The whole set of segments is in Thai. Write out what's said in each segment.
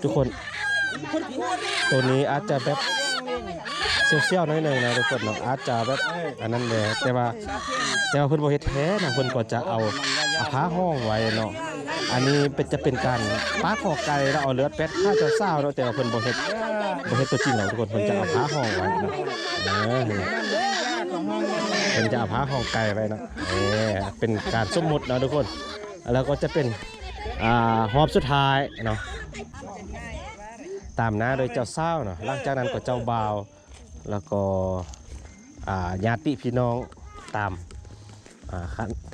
ทุกคนตัวนี้อาจจะแบบเซี่ยวๆน้อยหนึ่งนะทุกคนเนาะอาจจะแบบอันนั้นแหละแต่ว่าเพิ่นบ่เฮ็ดแท้นะเพิ่นก็จะเอาผ้าห้องไว้เนาะอันนี้จะเป็นการปาคอไก่แล้วเอาเลือดเป็ดข้าจะเศร้าเนาะแต่ว่าเพิ่นบ่เฮ็ดตัวจริงเนาะทุกคนเพิ่นจะเอาผ้าห้องไว้เนาะเพิ่นจะเอาผ้าห้องไก่ไว้เนาะเป็นการสมมุติเนาะทุกคนแล้วก็จะเป็นหอบสุดท้ายเนาะตามหน้าโดยเจ้าเศร้าเนาะหลังจากนั้นก็เจ้าบ่าวแล้วก็ญาติพี่น้องตา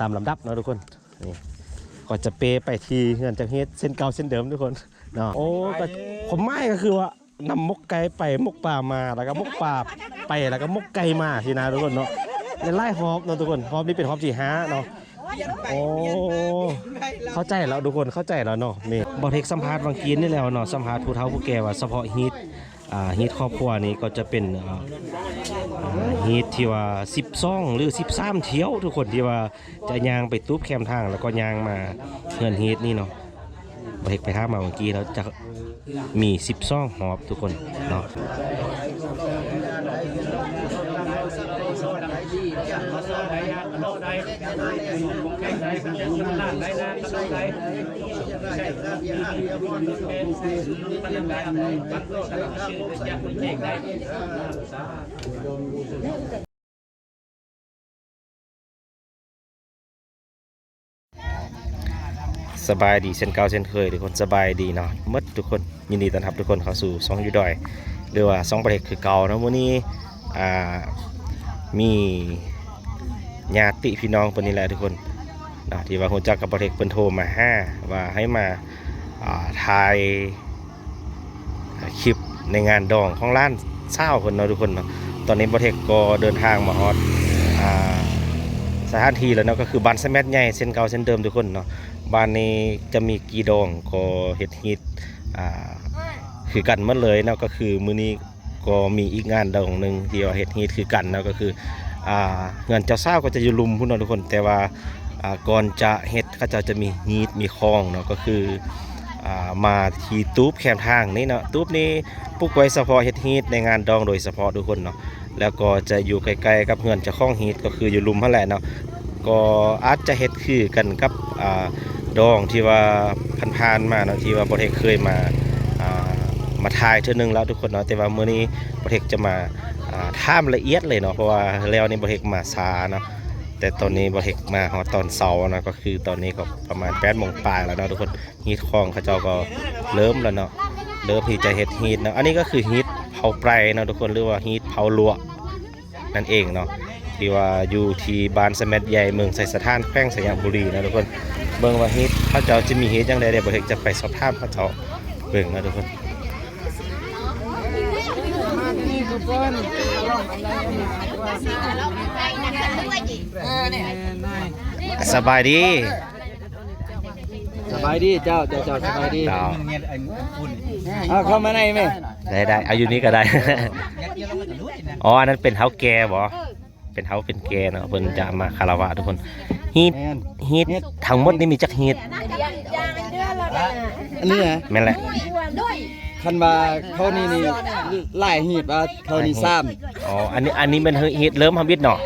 มลำดับเนาะทุกคนนี่ก็จะเปไปทีเงินจากเฮ็ดเส้นเก่าเส้นเดิมทุกคนเนาะโอ้ก็ผมไม่ก็คือว่านำมกไก่ไปมกป่ามาแล้วก็มกป่าไปแล้วก็มกไก่มาทีนะทุกคนเนาะในไล่ฮอบเนาะทุกคนฮอบนี่เป็นฮอบจีฮาเนาะโอ้เข้าใจแล้วทุกคนเข้าใจแล้วเนาะนี่บอเทคสัมภาษณ์บางกีนนี่แล้วเนาะสัมภาษณ์ผู้เฒ่าผู้แก่ว่าเฉพาะฮีทครอบครัวนี้ก็จะเป็นฮีทที่ว่า12หรือ13เที่ยวทุกคนที่ว่าจะย่างไปตุ๊บแคมทางแล้วก็ย่างมาเงินฮีทนี่เนาะบอเทคไปท่ามาเมื่อกี้เราจะมี12หอบทุกคนเนาะสบายดีเส้นเก่าเส้นเคยทุกคนสบายดีเนาะมดทุกคนยินดีต้อนรับทุกคนเข้าสู่ซองยูดอยหรือว่าซองประเทศคือเก่านะวันนี้มีญาติพี่น้องคนนี้แหละทุกคนนะที่ว่าหัวจักกับประเทศเพิ่นโทรมาว่าให้มาถ่ายคลิปในงานดองของร้านเช้าคนเนาะทุกคนเนาะตอนนี้ประเทศก็เดินทางมาฮอดสถานที่แล้วเนาะก็คือบ้านสแมัดใหญ่เส้นเก่าเส้นเดิมทุกคนเนาะบ้านนี้จะมีกี่ดองก็เฮ็ดฮิตคือกันหมดเลยเนาะก็คือมื้อนี้ก็มีอีกงานดองนึงที่ว่าเฮ็ดฮิตคือกันเนาะก็คืองานเจ้าสาวก็จะอยู่ลุมพุ่นเนาะทุกคนแต่ว่าก่อนจะเฮ็ดเขาจะมีฮีทมีคลองเนาะก็คือมาที่ตู้แคมทางนี่เนาะตู้นี้ปลูกไว้เฉพาะเฮ็ดฮีทในงานดองโดยเฉพาะทุกคนเนาะแล้วก็จะอยู่ใกล้ๆกับเฮือนเจ้าของฮีทก็คืออยู่ลุมนั่นแหละเนาะก็อาจจะเฮ็ดคือกันกับดองที่ว่าผ่านๆมาเนาะที่ว่าประเทศเคยมาถ่ายเทื่อนึงแล้วทุกคนเนาะแต่ว่ามื้อนี้ประเทศจะมาท่ามละเอียดเลยเนาะเพราะว่าแล้วนี่ประเทศมาช้าเนาะแต่ตอนนี้ประเทศมาฮอดตอนเช้านะก็คือตอนนี้ก็ประมาณ 8:00 นปลายแล้วเนาะทุกคนฮีทคลองเขาเจ้าก็เริ่มแล้วเนาะเริ่มที่จะเฮ็ดฮีทเนาะอันนี้ก็คือฮีทเผาไพรเนาะทุกคนหรือว่าฮีทเผาลวกนั่นเองเนาะที่ว่าอยู่ที่บ้านสแมัดใหญ่เมืองไสสถานแขวงสยามบุรีนะทุกคนเบิ่งว่าฮีทเขาเจ้าจะมีฮีทจังได๋เดี๋ยวบ่เฮ็ดจะไปสอบถามเขาเจ้าเบิ่งนะทุกคนสบายดีสบายดีเจ้าสบายดีเข้ามาในไหมได้อายุนี้ก็ได้อ๋ออันนั้นเป็นเฮาแก่บ่เป็นเฮาเป็นแก่เนาะเพิ่นจะมาคารวะทุกคนฮีททั้งหมดนี่มีจักฮีทอันนี้นะแม่นแหละคันว่าเขานี่หลายฮีทว่าเขานี่3อ๋ออันนี้มันฮีทเริ่มทำอิฐเนาะ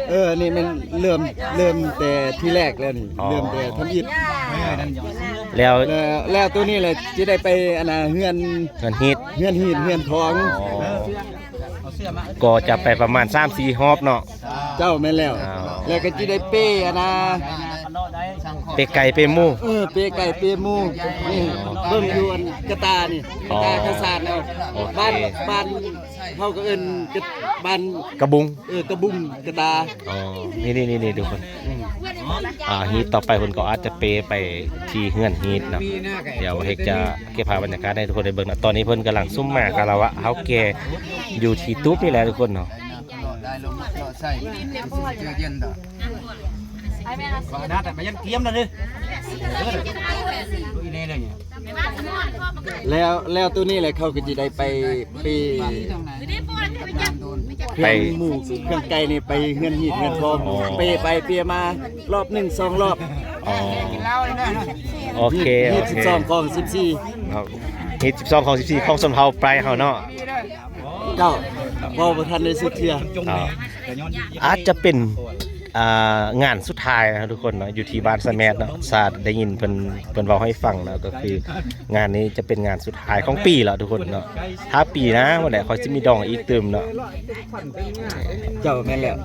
นี่มันเริ่มแต่ที่แรกแล้วนี่เริ่มแต่ทำอิฐแล้วตัวนี้แหละจะได้ไปเฮือนฮีทเฮือนทองก็จะไปประมาณ 3-4 ฮอบเนาะเจ้าแม่นแล้วก็จะได้เป้เปไก่เปหมูเปไก่เปหมูนี่เบิ่งอยู่กระตานี่กระตากระสานเอาบ้านเฮาก็เอิ้นบ้านกระบุงกระบุงกระตาอ๋อนี่ทุกคนฮีทต่อไปเพิ่นก็อาจจะเปไปที่เฮือนฮีทเนาะเดี๋ยวเฮกจะเก็บภาพบรรยากาศให้ทุกคนได้เบิ่งนะตอนนี้เพิ่นกำลังซุ่มมาคารวะเฮาแก่อยู่ที่ตุ๊บนี่แหละทุกคนเนาะน่าแต่มายันเกียมแล้วดิแล้วตัวนี้แหละเขาก็จะได้ไปเครื่องหมูเครื่องไก่นี่ไปเฮือนหีดเฮือนทองเปียมารอบ1-2 รอบโอเค12 กอง 14 เนาะเฮ็ด12ของ14ของชนเผ่าปลายเฮาเนาะ เจ้าบ่บ่ทันได้สึกเทื่อ อาจจะเป็นงานสุดท้ายนะทุกคนเนาะอยู่ที่บ้านสะแมดเนาะซาดได้ยินเพิ่นเว้าให้ฟังนะก็คืองานนี้จะเป็นงานสุดท้ายของปีแล้วทุกคนเนาะถ้าปีนะวันไหนเขาจะมีดองอีกเติมเนาะ เจ้าแม่นแล้ว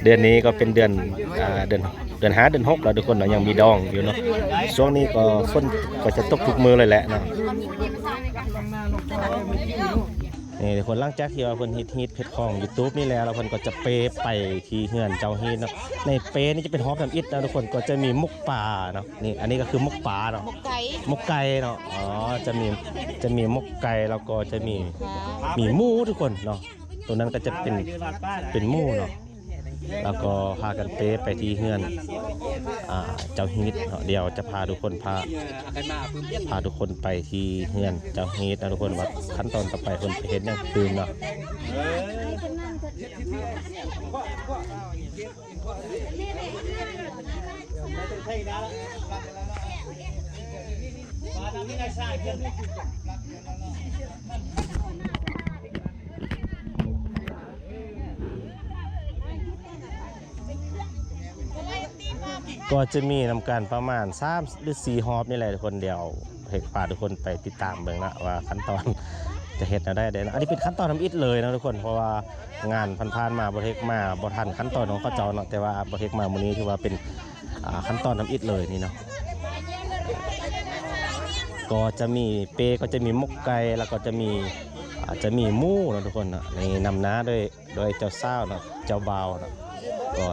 เดือนนี้ก็เป็นเดือนเดือน5เดือน6แล้วทุกคนเนาะยังมีดองอยู่เนาะช่วงนี้ก็ฝนก็จะตกทุกมื้อเลยแหละเนาะนี่ทุกคนหลังจากที่ว่าเพิ่นฮิตเพจของ YouTube นี่แล้วเพิ่นก็จะเปไปที่เฮือนเจ้าฮีดเนาะในเปนี่จะเป็นฮอบทำอิฐนะทุกคนก็จะมีมุกป่าเนาะนี่อันนี้ก็คือมุกป่าเนาะมุกไก่เนาะอ๋อจะมีมุกไก่แล้วก็จะมีหมูทุกคนเนาะตรงนั้นก็จะเป็นหมูเนาะแล้วก็พากันเปไปที่เฮือนเจ้าฮีดเนาะเดี๋ยวจะพาทุกคนทุกคนไปที่เฮือนเจ้าฮีดนะทุกคนว่าขั้นตอนต่อไปคนไปเห็นอย่างตื่นเนาะก็จะมีนำการประมาณ3หรือ4ฮอบนี่แหละทุกคนเดียวให้พาทุกคนไปติดตามเบิ่งนะว่าขั้นตอนจะเฮ็ดได้นะอันนี้เป็นขั้นตอนทำอิฐเลยนะทุกคนเพราะว่างานผ่านๆมาบ่เทคมาบ่ทันขั้นตอนของเขาเจ้าเนาะแต่ว่าบ่เทคมามื้อนี้ถือว่าเป็นขั้นตอนทำอิฐเลยนี่เนาะก็จะมีเปก็จะมีมุกไก่แล้วก็จะมีหมูนะทุกคนนะในนำหน้าโดยเจ้าสาวนะเจ้าบ่าวนะก็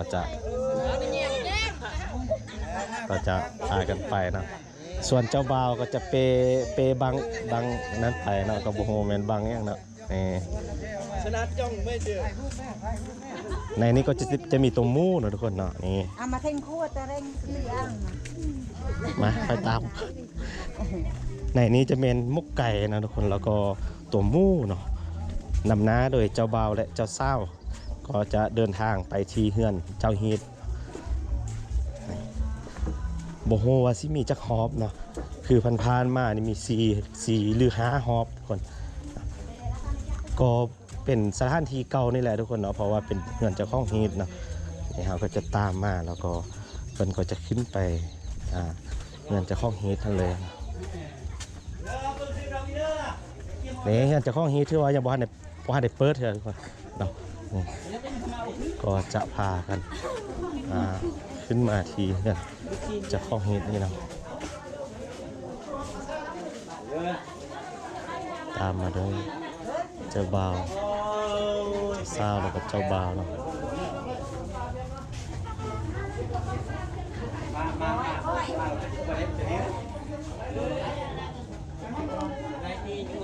จะพากันไปนะส่วนเจ้าบ่าวก็จะเปบางนั้นไปนะก็บ่ฮู้แม่นบางอย่างนะนี่ชนะจ้องไม่เจอในนี้ก็จะมีตัวหมูนะทุกคนเนาะนี่เอามาเท่งคั่วตะเร่งเลี้ยงมาไปตามในนี้จะเป็นมุกไก่นะทุกคนแล้วก็ตัวหมูเนาะนำหน้าโดยเจ้าบ่าวและเจ้าสาวก็จะเดินทางไปที่เฮือนเจ้าฮีดบ่ฮู้ว่าสิมีจักฮอบเนาะคือผ่านๆมานี่มี4หรือ5ฮอบทุกคนก็เป็นสถานที่เก่านี่แหละทุกคนเนาะเพราะว่าเป็นเฮือนเจ้าของฮีดเนาะนี่เขาก็จะตามมาแล้วก็เพิ่นก็จะขึ้นไปเฮือนเจ้าของฮีดทั้งเลยนี่เฮือนเจ้าของฮีดถือว่ายังบ่ทันได้เปิดเถอะทุกคนเนาะก็จะพากันขึ้นมาที่เฮือนเจ้าของฮีดนี่เนาะตามมาด้วยเจ้าบ่าวเจ้าสาวแล้วก็เจ้าบ่าวเนาะ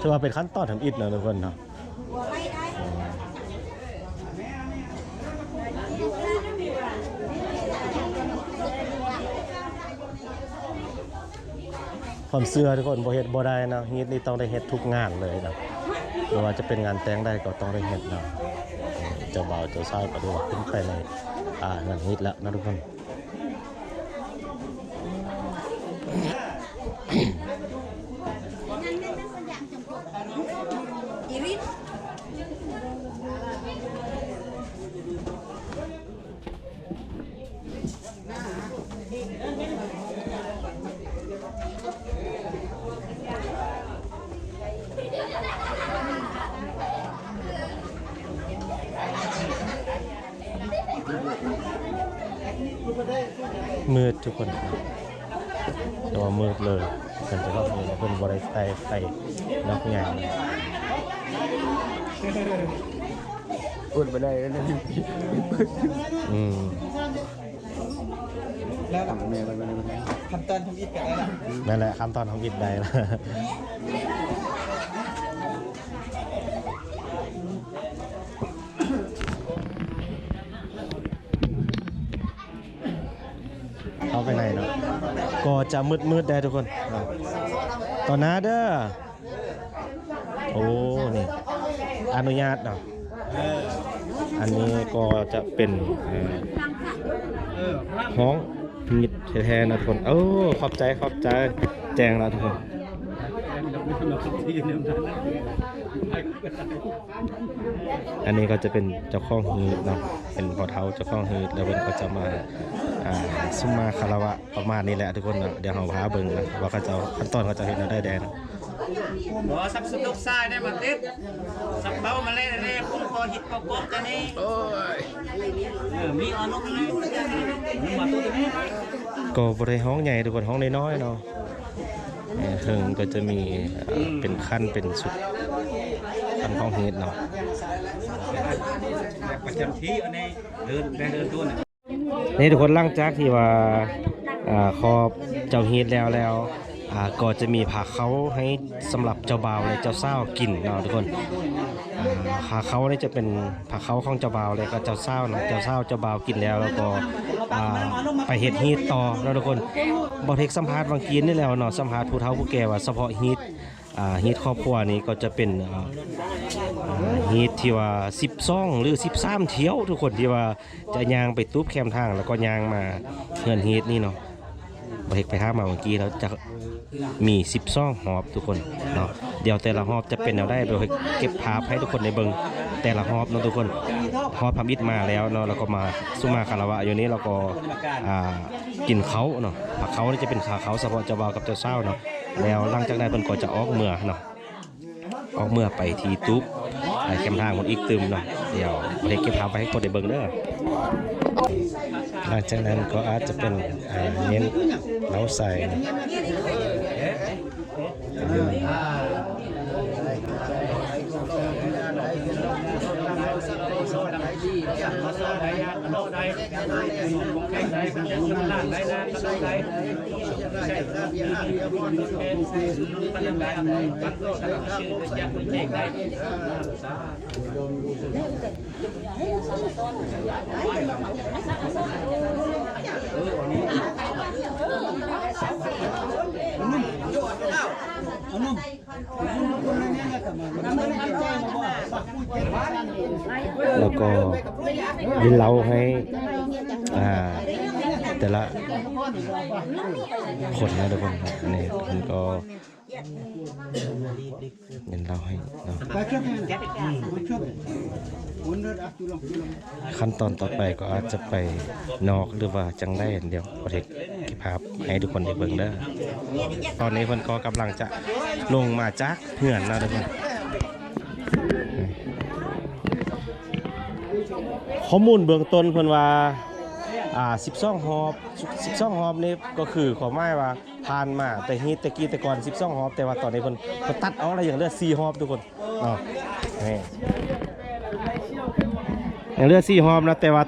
ถือว่าเป็นขั้นตอนทำอิฐนะทุกคนเนาะความเชื่อทุกคนบ่เฮ็ดบ่ได้นะฮีทนี่ต้องได้เฮ็ดทุกงานเลยนะไม่ว่าจะเป็นงานแต่งได้ก็ต้องได้เฮ็ดนะเจ้าบ่าวเจ้าสาวก็ดูว่าขึ้นไปในงานฮีทแล้วนะทุกคนมืดทุกคนแต่ว่ามืดเลยเป็นจะต้องมีคนบริไฟนอกงานอุ่นไปได้แล้วนะแล้วทำอะไรขั้นตอนทำอิฐกันได้ละนั่นแหละขั้นตอนทำอิฐได้ละเข้าไปในเนาะก็จะมืดได้ทุกคนตอนน้าเด้อโอ้นี่อนุญาตเนาะอันนี้ก็จะเป็นห้องมิดแท้ๆนะทุกคนขอบใจแจ้งแล้วทุกคน อันนี้ก็จะเป็นเจ้าของฮืดเนาะเป็นพ่อเฒ่าเจ้าของฮืดแล้วเพิ่นก็จะมาซุ่มมาคารวะประมาณนี้แหละทุกคนนะเดี๋ยวเราพาเบิ่งนะว่าเขาจะขั้นตอนเขาจะเฮ็ดได้แดง บ่สับสนุกทรายได้มาติดสับเบ้ามาเล่นได้พุ่งคอหิดกบกันนี่โอ้ยมีอนุเลยมาตัวนี้ ก็บริห้องใหญ่ทุกคนห้องน้อยๆเนาะเฮิงก็จะมีเป็นขั้นเป็นสุดขั้นห้องเฮดเนาะ ประจำที่อันนี้เดินตัวนี่ นี่ทุกคนหลังจากที่ว่าครอบเจ้าเฮดแล้วก็จะมีผักเขาให้สำหรับเจ้าบ่าวและเจ้าสาวกินเนาะทุกคนผักเขานี่จะเป็นผักเขาของเจ้าบ่าวเลยก็เจ้าสาวเนาะเจ้าสาวเจ้าบ่าวกินแล้วก็ไปเฮ็ดฮีทต่อเนาะทุกคนบ่เทคสัมภาษณ์บางกีนนี่แล้วเนาะสัมภาษณ์ผู้เฒ่าผู้แก่ว่าเฉพาะฮีทครอบครัวนี้ก็จะเป็นฮีทที่ว่า12หรือ13เที่ยวทุกคนที่ว่าจะย่างไปตุ๊บแคมทางแล้วก็ย่างมาเฮือนฮีทนี่เนาะบ่เทคไปหามาเมื่อกี้แล้วจะมี12หอบทุกคนเนาะเดี๋ยวแต่ละหอบจะเป็นแนวได้บ่เทคเก็บภาพให้ทุกคนได้เบิ่งแต่ละหอบเนาะทุกคนหอบทำอิฐมาแล้วเนาะแล้วก็มาสุมาคารวะอยู่นี้เราก็กินเขาเนาะผักเขานี่จะเป็นขาเขาเฉพาะเจ้าบ่าวกับเจ้าสาวเนาะแล้วหลังจากนั้นเพิ่นก็จะออกเมื่อเนาะออกเมื่อไปที่ตุ๊บไอ้แคมทางคนอีกตึมเนาะเดี๋ยวบ่ได้เก็บภาพไว้ให้คนได้เบิ่งเด้อหลังจากนั้นก็อาจจะเป็นเน้นเล้าใส่แล้วก็ยินเล้าให้แต่ละคนนะทุกคนนี่มันก็ยินเล้าให้เนาะขั้นตอนต่อไปก็อาจจะไปนอกหรือว่าจังได้เดียวประเทศเก็บภาพให้ทุกคนได้เบิ่งได้ตอนนี้เพิ่นก็กำลังจะลงมาจากเหือนนะทุกคนข้อมูลเบื้องต้นเพิ่นว่า12 หอบนี่ก็คือขอหมายว่าผ่านมาแต่ฮีตตะกี้แต่ก่อน12 หอบแต่ว่าตอนนี้เพิ่นตัดเอาอะไรอย่างเหลือ4 หอบทุกคนนี่อย่างเหลือ4 หอบนะแต่ว่า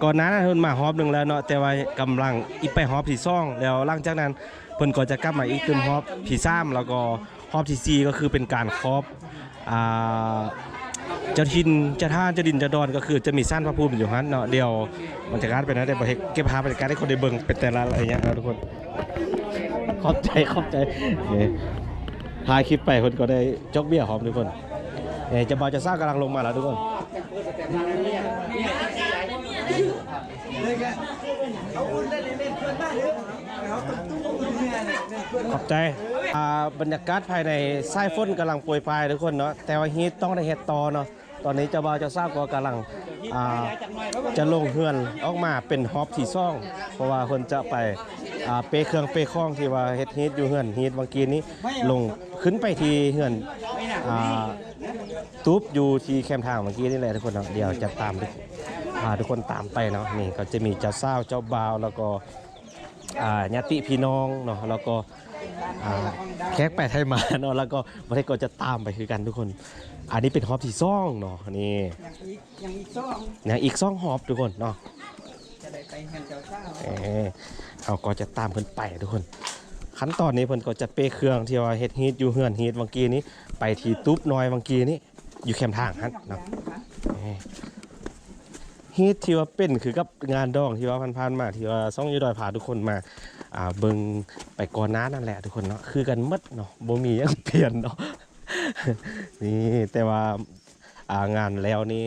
ก่อนหน้านั้นเพิ่นมาหอบนึงแล้วเนาะแต่ว่ากำลังอีกไปหอบที่2แล้วหลังจากนั้นเพิ่นก็จะกลับมาอีกตึมหอบที่3แล้วก็หอบที่4ก็คือเป็นการครอบเจ้าทินเจ้าท่านเจ้าดินเจ้าดอนก็คือจะมีสั้นพระภูมิอยู่ฮั่นเนาะเดี๋ยวมันจะการเป็นอะไรเก็บภาพบรรยากาศให้คนได้เบิ่งเป็นแต่ละอะไรอย่างเงี้ยนะทุกคนขอบใจถ่ายคลิปไปคนก็ได้จกเบี้ยหอมทุกคนจะบ่าวจะสร้างกำลังลงมาแล้วทุกคนขอบใจบรรยากาศภายในสายฝนกำลังโปรยปลายทุกคนเนาะแต่ว่าฮีทต้องได้เฮ็ดต่อเนาะตอนนี้เจ้าบ่าวเจ้าสาวก็กำลังจะลงเฮือนออกมาเป็นฮอบที่ซ่องเพราะว่าเพิ่นจะไปเปเครื่องเปคล้องที่ว่าเฮ็ดฮีทอยู่เฮือนฮีทเมื่อกี้นี้ลงขึ้นไปที่เฮือนตุ๊บอยู่ที่แคมป์ทางเมื่อกี้นี่แหละทุกคนเนาะเดี๋ยวจะตามทุกคนตามไปเนาะนี่ก็จะมีเจ้าสาวเจ้าบ่าวแล้วก็ญาติพี่น้องเนาะแล้วก็แขกไปไทยมาเนาะแล้วก็ประเทศก็จะตามไปคือกันทุกคนอันนี้เป็นฮอบที่ซ่องเนาะนี่อย่างอีกซ่องฮอบทุกคนเนาะเขาก็จะตามเพิ่นไปทุกคนขั้นตอนนี้เพิ่นก็จะเปเครื่องที่ว่าเฮ็ดฮีทอยู่เฮือนฮีทเมื่อกี้นี้ไปที่ตุ๊บน้อยเมื่อกี้นี้อยู่แคมป์ทางฮะเนาะฮีทที่ว่าเป็นคือกับงานดองที่ว่าผ่านๆมาที่ว่าซ่องยูดอยพาทุกคนมาเบิ่งไปก่อนหน้านั่นแหละทุกคนเนาะคือกันหมดเนาะบ่มีหยังเปลี่ยนเนาะนี่แต่ว่างานแล้วนี่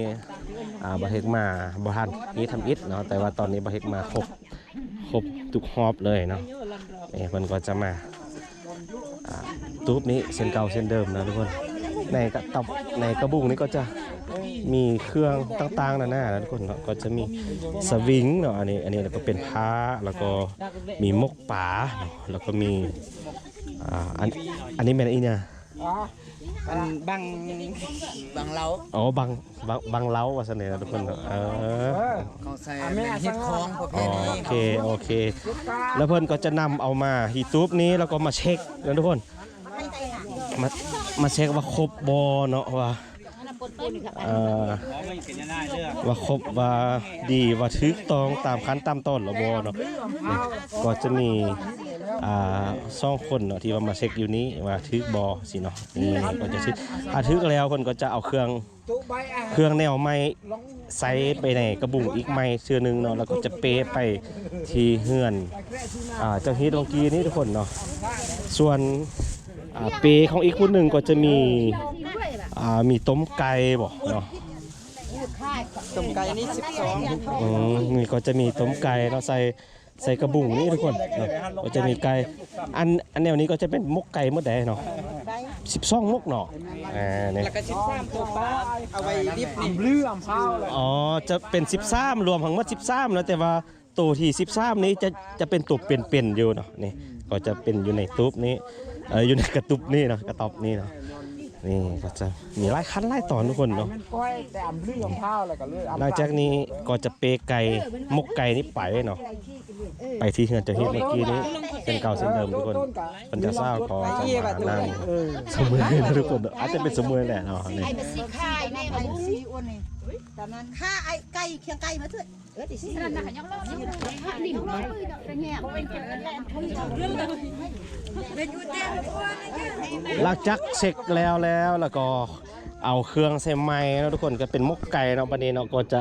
บ่เฮ็ดมาบ่ทันนี่ทำอิฐเนาะแต่ว่าตอนนี้บ่เฮ็ดมาครบทุกฮอบเลยเนาะนี่เพิ่นก็จะมาต ตูบนี้เส้นเก่าเส้นเดิมนะทุกคนในกระตับในกระบุงนี้ก็จะมีเครื่องต่างๆนานานะทุกคนเนาะก็จะมีสวิงเนาะอันนี้ก็เป็นผ้าแล้วก็มีมกป่าเนาะแล้วก็มีอันนี้เป็นอีเนี่ย อันบังเล้า อ๋อบางเล้าว่าเสน่ห์นะทุกคนเนาะของใส่เฮ็ดของประเภทนี้โอเคแล้วเพิ่นก็จะนำเอามาฮีตูบนี้แล้วก็มาเช็คนะทุกคนมาเช็คว่าครบบอเนาะว่าว่าครบว่าดีว่าถูกต้องตามขั้นตามต้นหรือบอเนาะก็จะมี2 คนเนาะที่ว่ามาเช็คอยู่นี้ว่าถูกบอสิเนาะนี่ก็จะถูกถูกแล้วเพิ่นก็จะเอาเครื่องแนวไม้ใส่ไปในกระบุงอีกไม้เชือนึงเนาะแล้วก็จะเปไปที่เฮือนเจ้าฮิตลงกีนี้ทุกคนเนาะส่วนเปของอีกคนหนึ่งก็จะมีต้มไก่บ่เนาะต้มไก่นี่12นี่ก็จะมีต้มไก่เนาะใส่กระบุงนี่ทุกคนเนาะก็จะมีไก่อันแนวนี้ก็จะเป็นมกไก่หมดได้เนาะ12 มกเนาะนี่แล้วก็13ตัวปลาเอาไว้ดิบเลือมข้าวอ๋อจะเป็น13รวมทั้งหมด13แล้วแต่ว่าตัวที่13นี้จะเป็นตัวเป็นอยู่เนาะนี่ก็จะเป็นอยู่ในตุ๊บนี้อยู่ในกระตุบนี่เนาะกระตอบนี่เนาะนี่ก็จะมีหลายขั้นหลายตอนทุกคนเนาะหลังจากนี้ก็จะเปไก่มกไก่นี่ไปเนาะไปที่เฮือนเจ้าฮิตเมื่อกี้นี้เป็นเก่าเส้นเดิมทุกคนมันจะเศร้าพอจะมานั่งสมุนนะทุกคนอาจจะเป็นสมุนแหละเนาะนี่ข้าไอ้ไก่เคียงไก่มาเถอะดิสินั่นน่ะยังรอดนี่เป็นแง่หลังจากเช็คแล้วก็เอาเครื่องใส่ไม้นะทุกคนก็เป็นมกไก่เนาะวันนี้เนาะก็จะ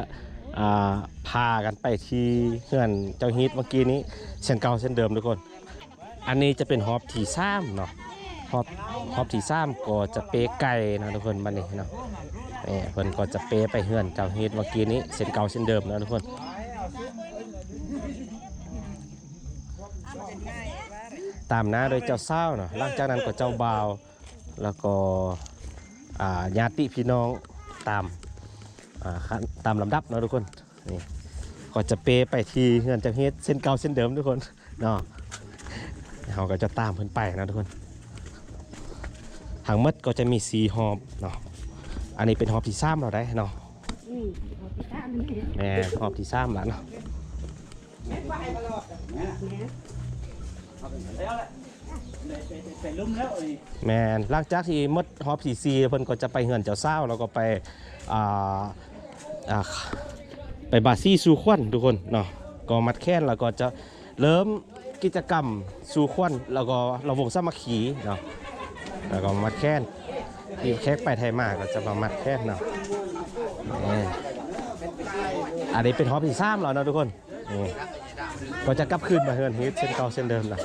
พากันไปที่เฮือนเจ้าฮิตเมื่อกี้นี้เส้นเก่าเส้นเดิมทุกคนอันนี้จะเป็นฮอบที่3เนาะฮอบที่3ก็จะเปไก่นะทุกคนวันนี้เนาะเพิ่นก็จะเปไปเฮือนเจ้าฮิตเมื่อกี้นี้เส้นเก่าเส้นเดิมนะทุกคนตามหน้าโดยเจ้าเศร้าเนาะหลังจากนั้นก็เจ้าบ่าวแล้วก็ญาติพี่น้องตามลำดับนะทุกคนนี่ก็จะเปไปที่เฮือนเจ้าฮิตเส้นเก่าเส้นเดิมทุกคนเนาะเขาก็จะตามเพิ่นไปนะทุกคนหางมัดก็จะมี4 หอบเนาะอันนี้เป็นหอบที่3เราได้เนาะหอบที่3แล้วเนาะแมนหลังจากที่มัดหอบที่4เพิ่นก็จะไปเฮือนเจ้าเศร้าแล้วก็ไปบาซี่สู่ขวัญทุกคนเนาะก็มัดแค้นแล้วก็จะเริ่มกิจกรรมสู่ขวัญแล้วก็ระวงสามัคคีเนาะแล้วก็มัดแค้นที่แขกไปไทยมาก็จะมามัดแค้นเนาะอันนี้เป็นฮอบที่3แล้วนะทุกคนก็จะกลับคืนมาเฮือนฮิตเส้นเก่าเส้นเดิมนะ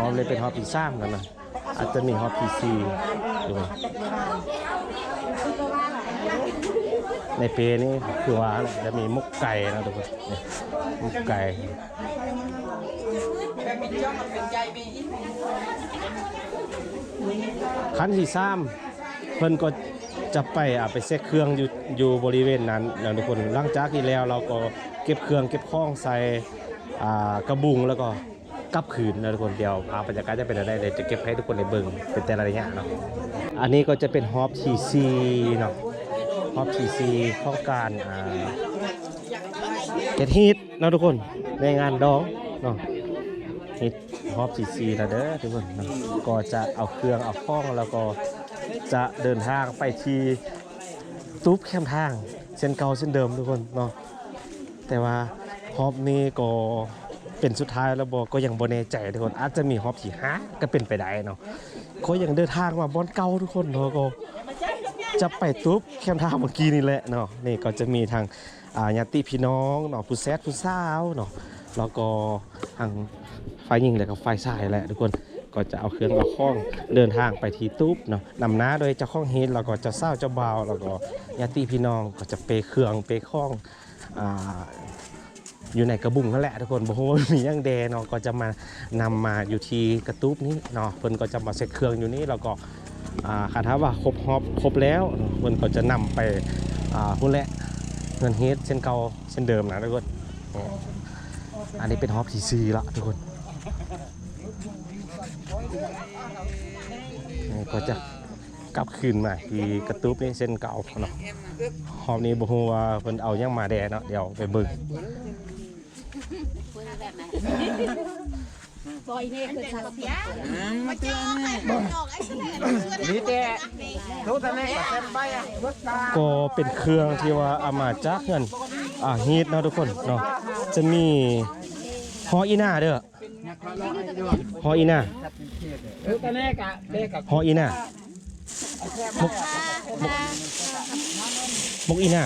ฮอบเลยเป็นฮอบที่3แล้วนะอาจจะมีฮอบที่4ด้วยในเปนี้คือว่าจะมีมุกไก่นะทุกคนมุกไก่ขั้นที่3เพิ่นก็จะไปเซ็ตเครื่องอยู่บริเวณนั้นนะทุกคนหลังจากที่แล้วเราก็เก็บเครื่องเก็บข้องใส่กระบุงแล้วก็กลับคืนนะทุกคนเดียวบรรยากาศจะเป็นอะไรเลยจะเก็บให้ทุกคนในเบิ่งเป็นแต่ละระยะเนาะอันนี้ก็จะเป็นฮอปทีซีเนาะฮอปทีซีของการเก็ตฮิตนะทุกคนในงานดองเนาะฮิตฮอปทีซีนะเด้อทุกคนนะก็จะเอาเครื่องเอาข้องแล้วก็จะเดินทางไปที่ตุ๊บแคมทางเส้นเก่าเส้นเดิมทุกคนเนาะแต่ว่าฮอปนี้ก็เป็นสุดท้ายแล้วก็ยังบ่แน่ใจทุกคนอาจจะมีฮอปที่5ก็เป็นไปได้เนาะก็ยังเดินทางมาบอนเก่าทุกคนเนาะก็จะไปตุ๊บแคมทางเมื่อกี้นี่แหละเนาะนี่ก็จะมีทางญาติพี่น้องเนาะผู้แซดผู้สาวเนาะแล้วก็ทางฝ่ายหญิงและก็ฝ่ายชายแหละทุกคน ก็จะเอาเครื่องเอาข้องเดินทางไปที่ตุ๊บเนาะนำหน้าโดยเจ้าข้องเฮดแล้วก็เจ้าเศร้าเจ้าบ่าวแล้วก็ญาติพี่น้องก็จะเปเครื่องเปข้องอยู่ในกระบุงนั่นแหละทุกคนบอกว่ามีย่างแดเนาะก็จะมานำมาอยู่ที่กระตุ๊บนี้เนาะเพิ่นก็จะมาเซ็ตเครื่องอยู่นี่แล้วก็คาถาว่าครบฮอบครบแล้วเพิ่นก็จะนำไปพุ่นแหละเงินเฮดเช่นเก่าเช่นเดิมนะทุกคนอันนี้เป็นฮอบที่ 4ละทุกคนก็จะกลับคืนมาที่กระตุ๊บนี่เส้นเก่าเนาะฮอบนี้บ่ฮู้ว่าเพิ่นเอายังมาแดเนาะเดี๋ยวไปเบิ่ง ซอยนี่คือชาเสีย นี่แต่ทุกท่านนี่ก็เซ็นใบอ่ะ ก็เป็นเครื่องที่ว่าเอามาจากเงินฮีทเนาะทุกคนเนาะจะมีฮออีน่าเด้อฮออีน่า ทุกท่านนี่ก็เด็กกับ ฮออีน่า มกอีน่า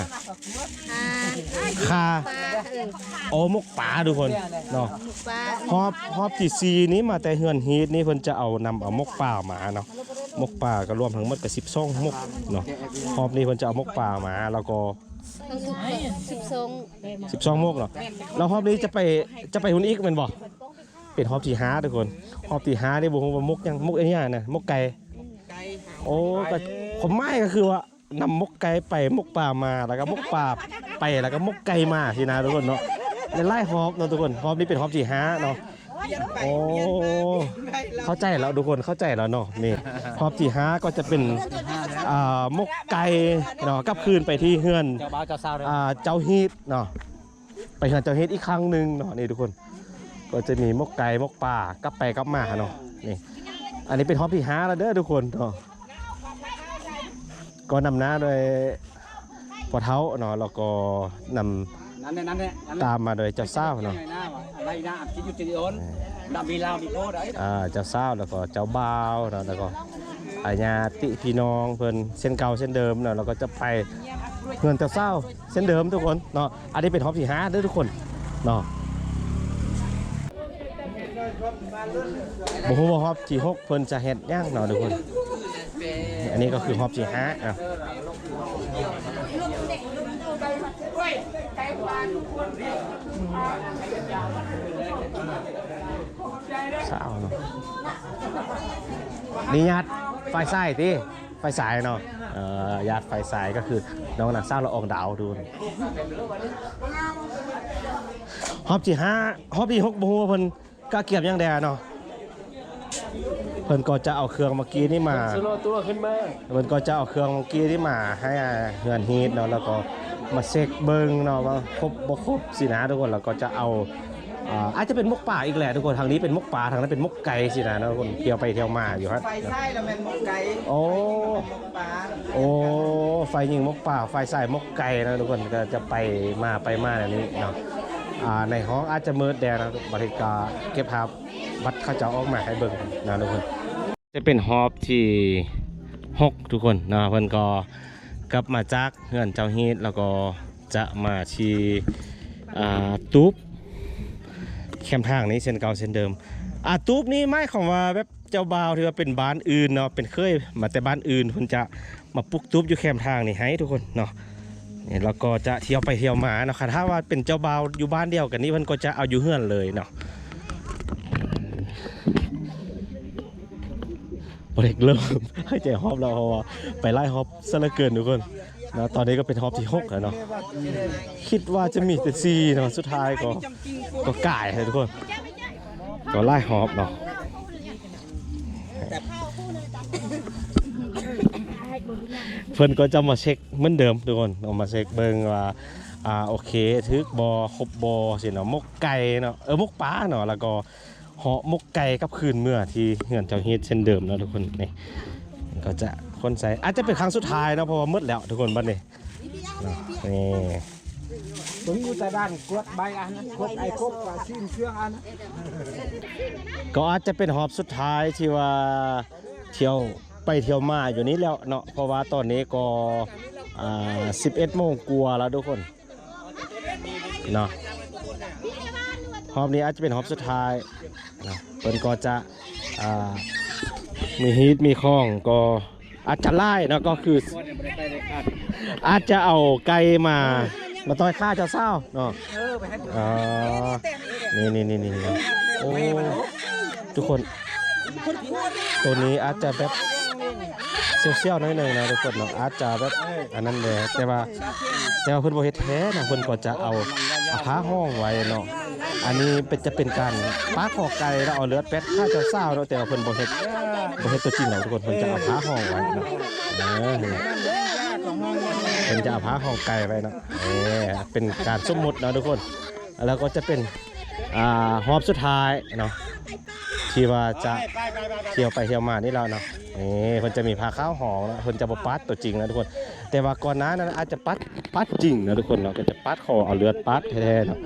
คาโอ้มกป่าทุกคนเนาะฮอบที่ซีนี้มาแต่เฮือนฮีทนี่เพิ่นจะเอานำเอามกป่ามาเนาะมกป่าก็รวมทั้งหมดก็12มกเนาะฮอบนี้เพิ่นจะเอามกป่ามาแล้วก็12มกเนาะแล้วฮอบนี้จะไปหุ่นอีกแม่นบ่เป็นฮอบที่5ทุกคนฮอบที่5นี่บ่ฮู้ว่ามกยังมกไอ้เนี่ยน่ะมกไก่โอ้ก็ผมไม่ก็คือว่านำมกไก่ไปมกป่ามาแล้วก็มกป่าไปแล้วก็มกไก่มาสินะทุกคนเนาะไล่ฮอบเนาะทุกคนฮอบนี้เป็นฮอบที่5เนาะโอ้เข้าใจแล้วทุกคนเข้าใจแล้วเนาะนี่ฮอบที่5ก็จะเป็นมกไก่เนาะกลับคืนไปที่เฮือน เจ้าบ่าวเจ้าสาวเด้อ เจ้าฮีทเนาะไปเฮือนเจ้าฮีทอีกครั้งหนึงเนาะนี่ทุกคนก็จะมีมกไก่มกป่ากลับไปกลับมาเนาะนี่อันนี้เป็นฮอบที่5แล้วเด้อทุกคนเนาะก็นำหน้าโดยพอเท้าเนาะแล้วก็นำตามมาโดยเจ้าเศร้าเนาะ อะไรนะอัดคลิปอยู่ที่โอนดำมีลาวมีโพดได้ เจ้าเศร้าแล้วก็เจ้าบ่าวเนาะแล้วก็ญาติพี่น้องเพิ่นเส้นเก่าเส้นเดิมเนาะเราก็จะไปเงินเจ้าเศร้าเส้นเดิมทุกคนเนาะอันนี้เป็นฮอบที่5เด้อทุกคนเนาะบ่ฮู้ว่าฮอบที่6เพิ่นจะเฮ็ดย่างเนาะทุกคนอันนี้ก็คือฮอบที่5เนาะสาวเนาะนี่ญาติไฟสายที่ไฟสายเนาะญาติไฟสายก็คือน้องนางสาวละอองดาวดูฮอบที่5ฮอบที่6บ่ฮู้ว่าเพิ่นกะเกียบยังแดเนาะเพิ่นก็จะเอาเครื่องเมื่อกี้นี่มาตัวขึ้นมาเพิ่นก็จะเอาเครื่องเมื่อกี้นี่มาให้เฮือนฮีทเนาะแล้วก็มาเช็คเบิ่งเนาะว่าครบบ่ครบสินะทุกคนแล้วก็จะเอาอาจจะเป็นมกป่าอีกแหละทุกคนทางนี้เป็นมกป่าทางนั้นเป็นมกไก่สินะทุกคนเที่ยวไปเที่ยวมาอยู่ครับ ไฟไส้แล้วแม่นมกไก่ โอ้ ปลา โอ้ไฟยิงมกป่าไฟใส่มกไก่นะทุกคนก็จะไปมาแบบนี้เนาะในห้องอาจจะมืดแดดนะบริการเก็บภาพบัตรเข้าเจ้าออกมาให้เบิ่งนะทุกคนจะเป็นฮอบที่6ทุกคนนะเพิ่นก็กลับมาจากเฮือนเจ้าฮีทแล้วก็จะมาที่ตุ๊บแคมป์ทางนี้เส้นเก่าเส้นเดิมตุ๊บนี่ไม่ของว่าแบบเจ้าบ่าวที่ว่าเป็นบ้านอื่นเนาะเป็นเคยมาแต่บ้านอื่นเพิ่นจะมาปลุกตุ๊บอยู่แคมป์ทางนี่ให้ทุกคนเนาะนี่แล้วก็จะเที่ยวไปเที่ยวมาเนาะค่ะถ้าว่าเป็นเจ้าบ่าวอยู่บ้านเดียวกันนี่เพิ่นก็จะเอาอยู่เฮือนเลยเนาะบริกเริ่มให้ใจฮอบเราเพราะว่าไปไล่ฮอบซะเหลือเกินทุกคนนะตอนนี้ก็เป็นฮอบที่6แล้วเนาะคิดว่าจะมีแต่4เนาะสุดท้ายก็ก่ายเลยทุกคนก็ไล่ฮอบเนาะเพิ่นก็จะมาเช็คเหมือนเดิมทุกคนเอามาเช็คเบิ่งว่าโอเคทึกบ่ครบบ่สิเนาะมกไก่เนาะมกปลาเนาะแล้วก็เหาะมกไก่กับคืนเมื่อที่เฮือนเจ้าเฮ็ดเช่นเดิมเนาะทุกคนนี่ก็จะคนใส่อาจจะเป็นครั้งสุดท้ายเนาะเพราะว่ามืดแล้วทุกคนบัดนี้นี่ ผมอยู่แต่บ้านกวดใบอันนะกวดไอ้ครบกว่าสิ้นเครื่องอันนะ ก็อาจจะเป็นฮอบสุดท้ายที่ว่าเที่ยวไปเที่ยวมาอยู่นี้แล้วเนาะเพราะว่าตอนนี้ก็11 โมงกว่าแล้วทุกคนเนาะฮอบนี้อาจจะเป็นฮอบสุดท้ายเนาะเพิ่นก็จะ มีฮีทมีข้องก็อาจจะไล่เนาะก็คืออาจจะเอาไก่มาต้อยข้าเจ้าเศร้าเนาะอ๋อนี่โอ้ทุกคนตัวนี้อาจจะแบบเซี่ยวๆน้อยหนึ่งนะทุกคนเนาะอาจจะแบบอันนั้นเลยแต่ว่าเพิ่นบ่เฮ็ดแท้นะเพิ่นก็จะเอาผ้าห้องไว้เนาะอันนี้จะเป็นการปาคอไก่แล้วเอาเลือดเป็ดข้าเจ้าเศร้าเนาะแต่ว่าเพิ่นบ่เฮ็ดตัวจริงหรอกทุกคนเพิ่นจะเอาผ้าห้องไว้เนาะเพิ่นจะเอาผ้าห้องไก่ไว้เนาะเป็นการสมมุติเนาะทุกคนแล้วก็จะเป็นหอบสุดท้ายเนาะที่ว่าจะเที่ยวไปเที่ยวมานี่แล้วเนาะเพิ่นจะมีผ้าขาวห่อแล้วเพิ่นจะบ่ปัดตัวจริงนะทุกคนแต่ว่าก่อนหน้านั้นอาจจะปัดจริงนะทุกคนเนาะก็จะปัดคอเอาเลือดปัดแท้ๆเนาะ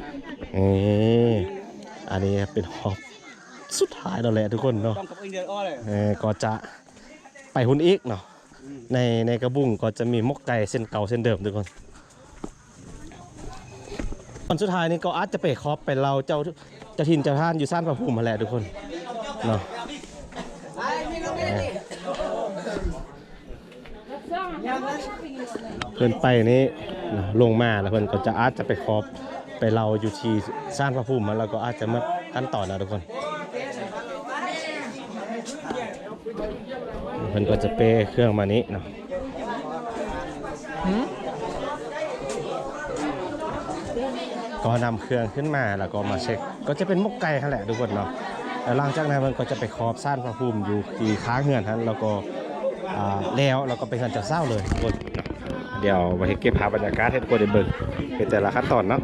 อันนี้เป็นหอบสุดท้ายแล้วแหละทุกคนเนาะก็จะไปหุ่นอีกเนาะในกระบุ้งก็จะมีมกไก่เส้นเก่าเส้นเดิมทุกคนตอนสุดท้ายนี้ก็อาจจะไปครอบไปเราเจ้าถิ่นเจ้าท่านอยู่ซ่านพระภูมิมาแหละทุกคนเนาะเพิ่นไปนี้ลงมาแล้วเพิ่นก็จะอาจจะไปครอบไปเราอยู่ที่ซ่านพระภูมิมาแล้วก็อาจจะมาขั้นต่อนะทุกคนเพิ่นก็จะเปเครื่องมานี้เนาะก็นำเครื่องขึ้นมาแล้วก็มาเช็คก็จะเป็นมกไก่นั่นแหละทุกคนเนาะแล้วหลังจากนั้นมันก็จะไปครอบซ่านพระภูมิอยู่ที่ค้างเฮือนนั้นแล้วก็แล้วก็ไปกันจะเศร้าเลยทุกคนเดี๋ยวไปเก็บภาพบรรยากาศให้ทุกคนได้เบิ่งเป็นแต่ละขั้นตอนเนาะ